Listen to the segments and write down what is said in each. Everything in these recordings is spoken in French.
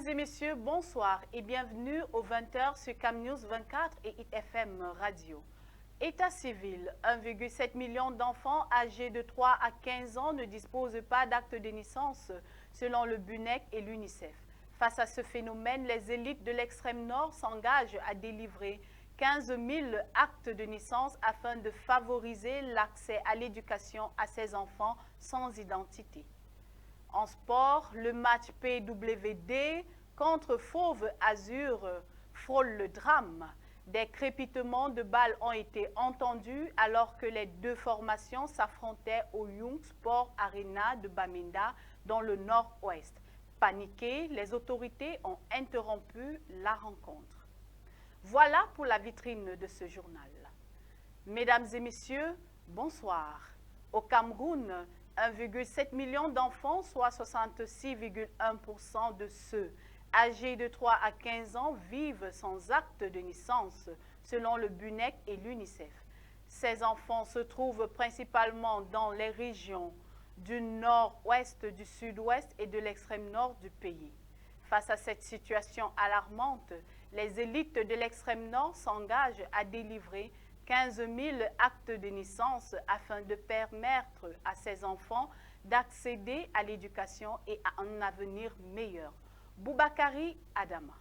Mesdames et messieurs, bonsoir et bienvenue aux 20h sur CamNews 24 et ITFM Radio. État civil, 1,7 million d'enfants âgés de 3 à 15 ans ne disposent pas d'acte de naissance selon le BUNEC et l'UNICEF. Face à ce phénomène, les élites de l'extrême nord s'engagent à délivrer 15 000 actes de naissance afin de favoriser l'accès à l'éducation à ces enfants sans identité. En sport, le match PWD contre Fauve Azur frôle le drame. Des crépitements de balles ont été entendus alors que les deux formations s'affrontaient au Young Sport Arena de Bamenda dans le nord-ouest. Paniquées, les autorités ont interrompu la rencontre. Voilà pour la vitrine de ce journal. Mesdames et messieurs, bonsoir. Au Cameroun, 1,7 million d'enfants, soit 66,1% de ceux âgés de 3 à 15 ans, vivent sans acte de naissance, selon le BUNEC et l'UNICEF. Ces enfants se trouvent principalement dans les régions du nord-ouest, du sud-ouest et de l'extrême nord du pays. Face à cette situation alarmante, les élites de l'extrême nord s'engagent à délivrer 15 000 actes de naissance afin de permettre à ces enfants d'accéder à l'éducation et à un avenir meilleur. Boubakari Adama.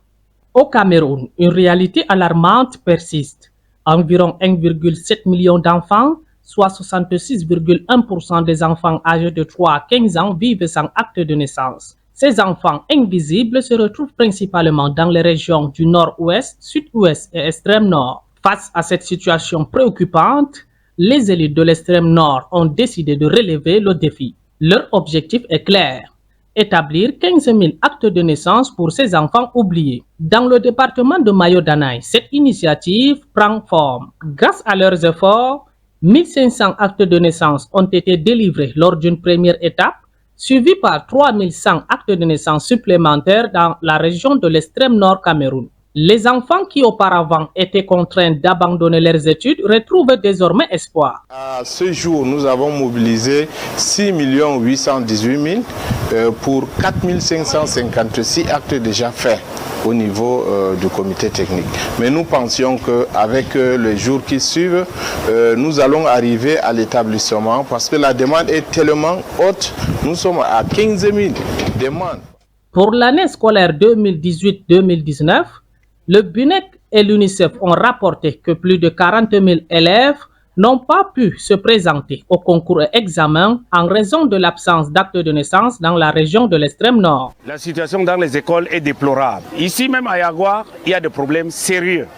Au Cameroun, une réalité alarmante persiste. Environ 1,7 million d'enfants, soit 66,1% des enfants âgés de 3 à 15 ans, vivent sans acte de naissance. Ces enfants invisibles se retrouvent principalement dans les régions du nord-ouest, sud-ouest et extrême nord. Face à cette situation préoccupante, les élites de l'extrême nord ont décidé de relever le défi. Leur objectif est clair: établir 15 000 actes de naissance pour ces enfants oubliés. Dans le département de Mayo-Danaï, cette initiative prend forme. Grâce à leurs efforts, 1500 actes de naissance ont été délivrés lors d'une première étape, suivi par 3100 actes de naissance supplémentaires dans la région de l'extrême nord Cameroun. Les enfants qui auparavant étaient contraints d'abandonner leurs études retrouvent désormais espoir. À ce jour, nous avons mobilisé 6 818 000 pour 4 556 actes déjà faits au niveau du comité technique. Mais nous pensions qu'avec les jours qui suivent, nous allons arriver à l'établissement parce que la demande est tellement haute. Nous sommes à 15 000 demandes. Pour l'année scolaire 2018-2019, le BUNEC et l'UNICEF ont rapporté que plus de 40 000 élèves n'ont pas pu se présenter au concours et examen en raison de l'absence d'actes de naissance dans la région de l'extrême nord. La situation dans les écoles est déplorable. Ici même à Yagoua, il y a des problèmes sérieux.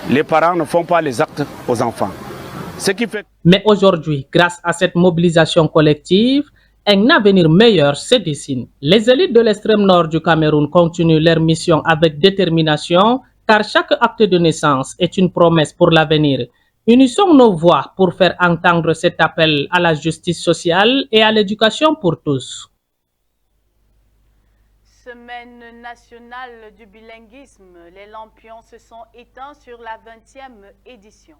Les parents ne font pas les actes aux enfants. Ce qui fait... Mais aujourd'hui, grâce à cette mobilisation collective, un avenir meilleur se dessine. Les élites de l'extrême nord du Cameroun continuent leur mission avec détermination, car chaque acte de naissance est une promesse pour l'avenir. Unissons nos voix pour faire entendre cet appel à la justice sociale et à l'éducation pour tous. Semaine nationale du bilinguisme, les lampions se sont éteints sur la 20e édition.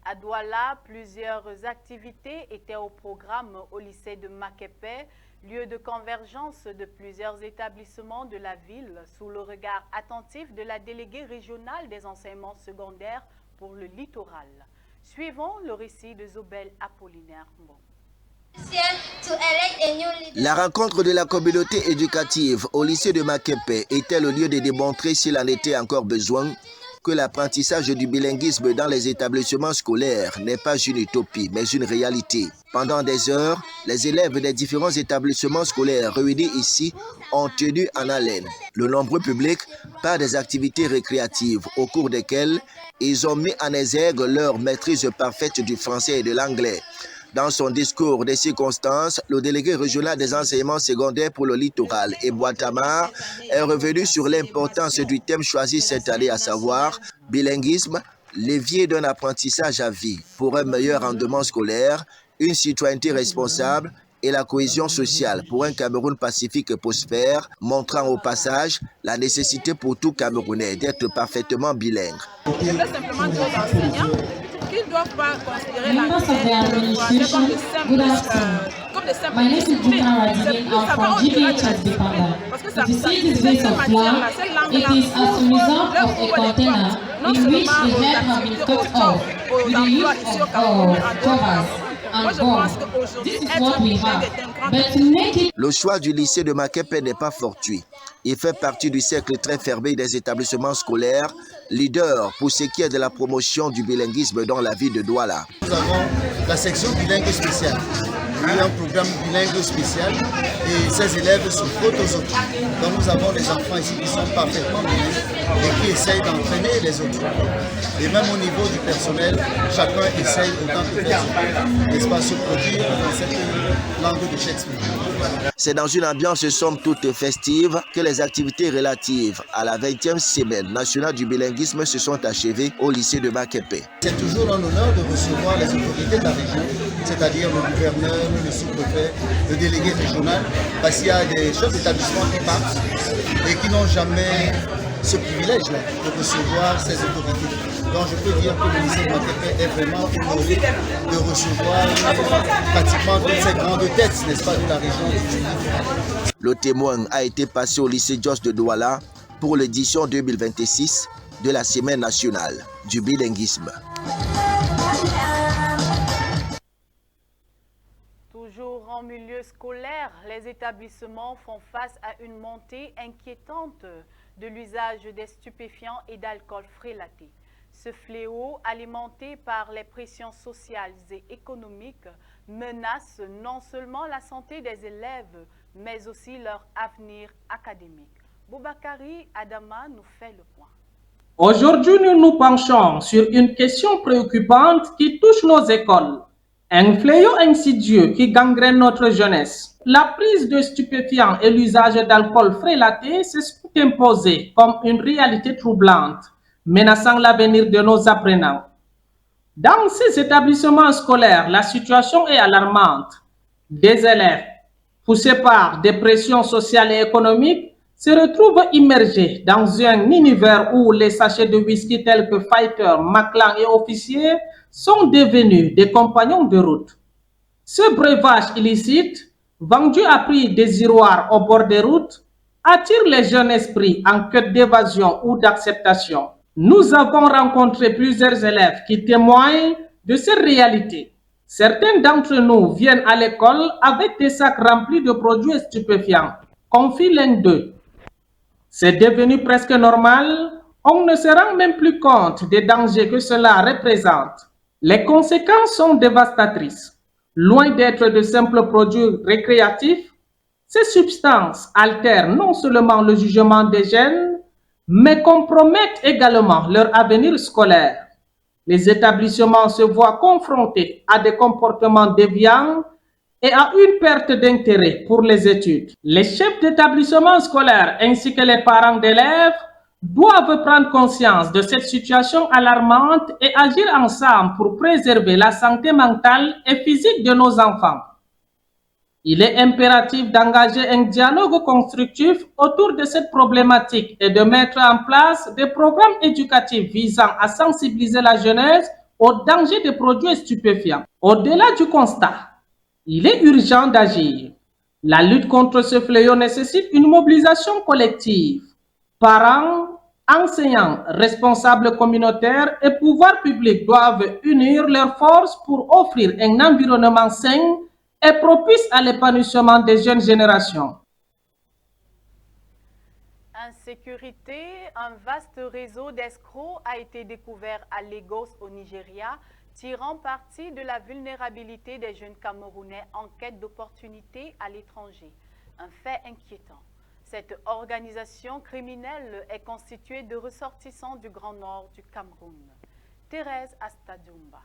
À Douala, plusieurs activités étaient au programme au lycée de Makepe, lieu de convergence de plusieurs établissements de la ville, sous le regard attentif de la déléguée régionale des enseignements secondaires pour le littoral. Suivons le récit de Zobel Apollinaire. La rencontre de la communauté éducative au lycée de Makepe était le lieu de démontrer s'il en était encore besoin que l'apprentissage du bilinguisme dans les établissements scolaires n'est pas une utopie, mais une réalité. Pendant des heures, les élèves des différents établissements scolaires réunis ici ont tenu en haleine le nombreux public par des activités récréatives au cours desquelles ils ont mis en exergue leur maîtrise parfaite du français et de l'anglais. Dans son discours des circonstances, le délégué régional des enseignements secondaires pour le littoral, Eboua Tamar, est revenu sur l'importance du thème choisi cette année, à savoir bilinguisme, levier d'un apprentissage à vie pour un meilleur rendement scolaire, une citoyenneté responsable et la cohésion sociale pour un Cameroun pacifique et prospère, montrant au passage la nécessité pour tout Camerounais d'être parfaitement bilingue. Je veux simplement dire aux enseignants qu'ils ne doivent pas considérer l'anglais comme de simple discipline. C'est plus savoir au-delà de la discipline. Parce que cette matière-là, cette langue-là, leur ouvre des portes, non seulement aux activités aux emplois ici au Cameroun, mais en d'autres pays. Moi, je pense qu'aujourd'hui, être bilingue est un grand... Le choix du lycée de Makepe n'est pas fortuit. Il fait partie du cercle très fermé des établissements scolaires, leader pour ce qui est de la promotion du bilinguisme dans la ville de Douala. Nous avons la section bilingue spéciale. Il y a un programme bilingue spécial et ces élèves sont autres. Donc nous avons des enfants ici qui sont parfaitement bilingues et qui essayent d'entraîner les autres. Et même au niveau du personnel, chacun essaye autant que possible, n'est-ce pas, se produire dans cette langue de Shakespeare. C'est dans une ambiance somme toute festive que les activités relatives à la 20e semaine nationale du bilinguisme se sont achevées au lycée de Makepe. C'est toujours un honneur de recevoir les autorités de la région, c'est-à-dire le gouverneur, le sous-préfet, le délégué régional, parce qu'il y a des chefs d'établissement qui partent et qui n'ont jamais ce privilège-là de recevoir ces autorités. Donc je peux dire que le lycée de Makepe est vraiment honoré de recevoir pratiquement toutes ces grandes têtes, n'est-ce pas, de la région du Sud. Le témoin a été passé au lycée Jos de Douala pour l'édition 2026 de la Semaine nationale du bilinguisme. Toujours en milieu scolaire, les établissements font face à une montée inquiétante de l'usage des stupéfiants et d'alcool frélaté. Ce fléau, alimenté par les pressions sociales et économiques, menace non seulement la santé des élèves, mais aussi leur avenir académique. Boubakari Adama nous fait le point. Aujourd'hui, nous nous penchons sur une question préoccupante qui touche nos écoles. Un fléau insidieux qui gangrène notre jeunesse. La prise de stupéfiants et l'usage d'alcool frélaté se sont imposés comme une réalité troublante, menaçant l'avenir de nos apprenants. Dans ces établissements scolaires, la situation est alarmante. Des élèves, poussés par des pressions sociales et économiques, se retrouvent immergés dans un univers où les sachets de whisky tels que Fighter, Maclan et Officier sont devenus des compagnons de route. Ce breuvage illicite, vendu à prix dérisoire au bord des routes, attire les jeunes esprits en quête d'évasion ou d'acceptation. Nous avons rencontré plusieurs élèves qui témoignent de cette réalité. Certains d'entre nous viennent à l'école avec des sacs remplis de produits stupéfiants, confie l'un d'eux. C'est devenu presque normal, on ne se rend même plus compte des dangers que cela représente. Les conséquences sont dévastatrices. Loin d'être de simples produits récréatifs, ces substances altèrent non seulement le jugement des jeunes, mais compromettent également leur avenir scolaire. Les établissements se voient confrontés à des comportements déviants et à une perte d'intérêt pour les études. Les chefs d'établissement scolaires ainsi que les parents d'élèves doivent prendre conscience de cette situation alarmante et agir ensemble pour préserver la santé mentale et physique de nos enfants. Il est impératif d'engager un dialogue constructif autour de cette problématique et de mettre en place des programmes éducatifs visant à sensibiliser la jeunesse aux dangers des produits stupéfiants. Au-delà du constat, il est urgent d'agir. La lutte contre ce fléau nécessite une mobilisation collective. Parents, enseignants, responsables communautaires et pouvoirs publics doivent unir leurs forces pour offrir un environnement sain et propice à l'épanouissement des jeunes générations. Insécurité, un vaste réseau d'escrocs a été découvert à Lagos au Nigeria, tirant parti de la vulnérabilité des jeunes Camerounais en quête d'opportunités à l'étranger. Un fait inquiétant. Cette organisation criminelle est constituée de ressortissants du Grand Nord du Cameroun. Thérèse Astadioumba.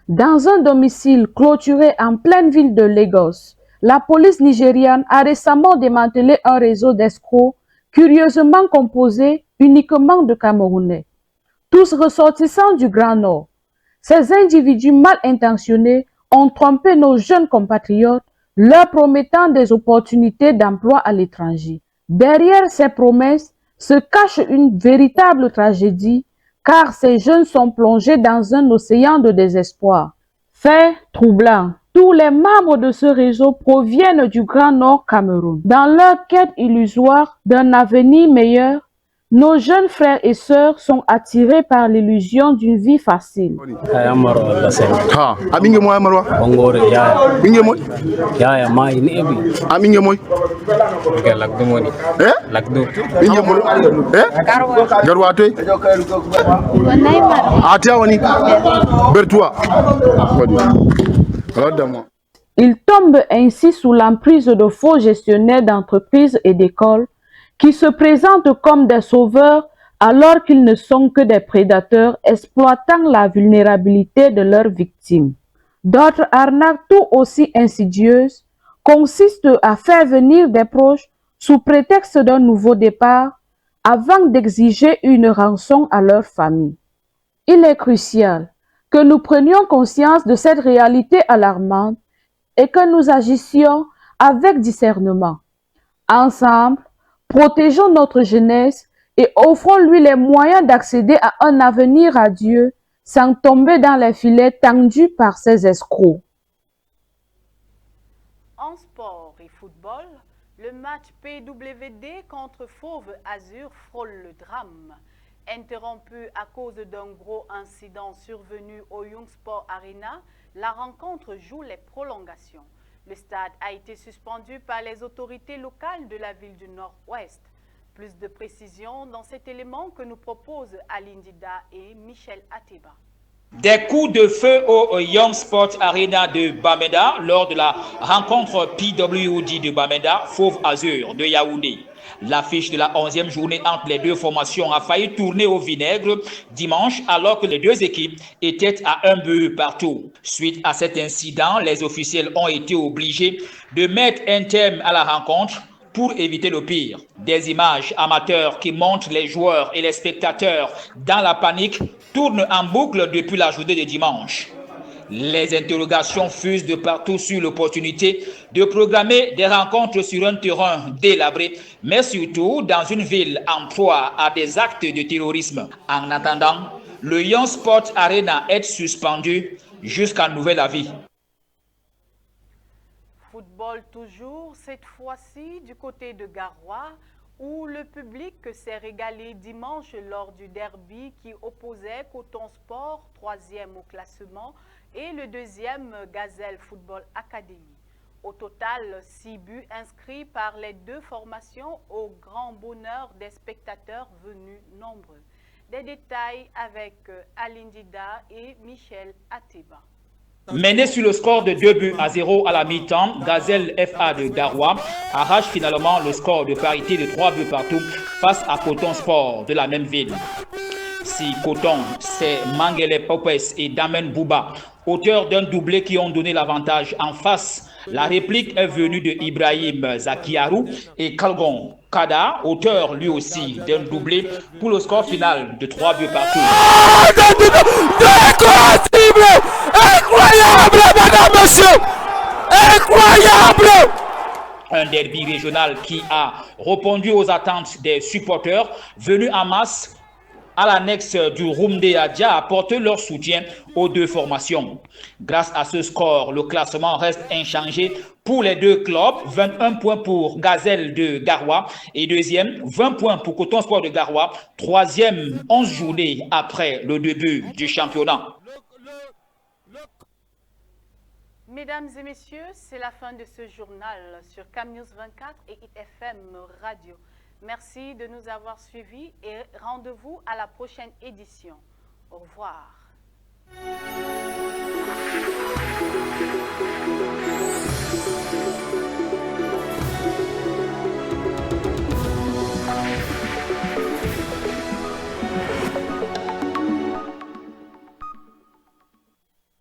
Dans un domicile clôturé en pleine ville de Lagos, la police nigériane a récemment démantelé un réseau d'escrocs curieusement composé uniquement de Camerounais, tous ressortissants du Grand Nord. Ces individus mal intentionnés ont trompé nos jeunes compatriotes, leur promettant des opportunités d'emploi à l'étranger. Derrière ces promesses se cache une véritable tragédie, car ces jeunes sont plongés dans un océan de désespoir. Fait troublant, Tous les membres de ce réseau proviennent du Grand Nord Cameroun. Dans leur quête illusoire d'un avenir meilleur, nos jeunes frères et sœurs sont attirés par l'illusion d'une vie facile. Ils tombent ainsi sous l'emprise de faux gestionnaires d'entreprises et d'écoles qui se présentent comme des sauveurs alors qu'ils ne sont que des prédateurs exploitant la vulnérabilité de leurs victimes. D'autres arnaques tout aussi insidieuses consistent à faire venir des proches sous prétexte d'un nouveau départ avant d'exiger une rançon à leur famille. Il est crucial que nous prenions conscience de cette réalité alarmante et que nous agissions avec discernement. Ensemble, protégeons notre jeunesse et offrons-lui les moyens d'accéder à un avenir radieux sans tomber dans les filets tendus par ces escrocs. En sport et football, le match PWD contre Fauve Azur frôle le drame. Interrompu à cause d'un gros incident survenu au Young Sport Arena, la rencontre joue les prolongations. Le stade a été suspendu par les autorités locales de la ville du Nord-Ouest. Plus de précisions dans cet élément que nous proposent Aline Dida et Michel Ateba. Des coups de feu au Young Sport Arena de Bamenda lors de la rencontre PWD de Bamenda, Fauve Azur de Yaoundé. L'affiche de la 11e journée entre les deux formations a failli tourner au vinaigre dimanche alors que les deux équipes étaient à un but partout. Suite à cet incident, les officiels ont été obligés de mettre un terme à la rencontre pour éviter le pire. Des images amateurs qui montrent les joueurs et les spectateurs dans la panique tournent en boucle depuis la journée de dimanche. Les interrogations fusent de partout sur l'opportunité de programmer des rencontres sur un terrain délabré, mais surtout dans une ville en proie à des actes de terrorisme. En attendant, le Young Sport Arena est suspendu jusqu'à nouvel avis. Football toujours, cette fois-ci du côté de Garoua, où le public s'est régalé dimanche lors du derby qui opposait Coton Sport, 3e au classement, et le 2e Gazelle Football Academy. Au total, 6 buts inscrits par les deux formations au grand bonheur des spectateurs venus nombreux. Des détails avec Aline Dida et Michel Ateba. Mené sur le score de 2-0 à la mi-temps, Gazelle FA de Garoua arrache finalement le score de parité de 3 buts partout face à Coton Sport de la même ville. Si Coton, c'est Mangele Popes et Damen Bouba, auteurs d'un doublé qui ont donné l'avantage en face. La réplique est venue de Ibrahim Zakiarou et Kalgon Kada, auteur lui aussi d'un doublé pour le score final de 3 buts partout. Incroyable, madame, monsieur! Incroyable! Un derby régional qui a répondu aux attentes des supporters venus en masse à l'annexe du Rumde Adja a apporté leur soutien aux deux formations. Grâce à ce score, le classement reste inchangé pour les deux clubs. 21 points pour Gazelle de Garoua et 2e, 20 points pour Coton Sport de Garoua. 3e, 11 journées après le début du championnat. Mesdames et messieurs, c'est la fin de ce journal sur CamNews 24 et ITFM Radio. Merci de nous avoir suivis et rendez-vous à la prochaine édition. Au revoir.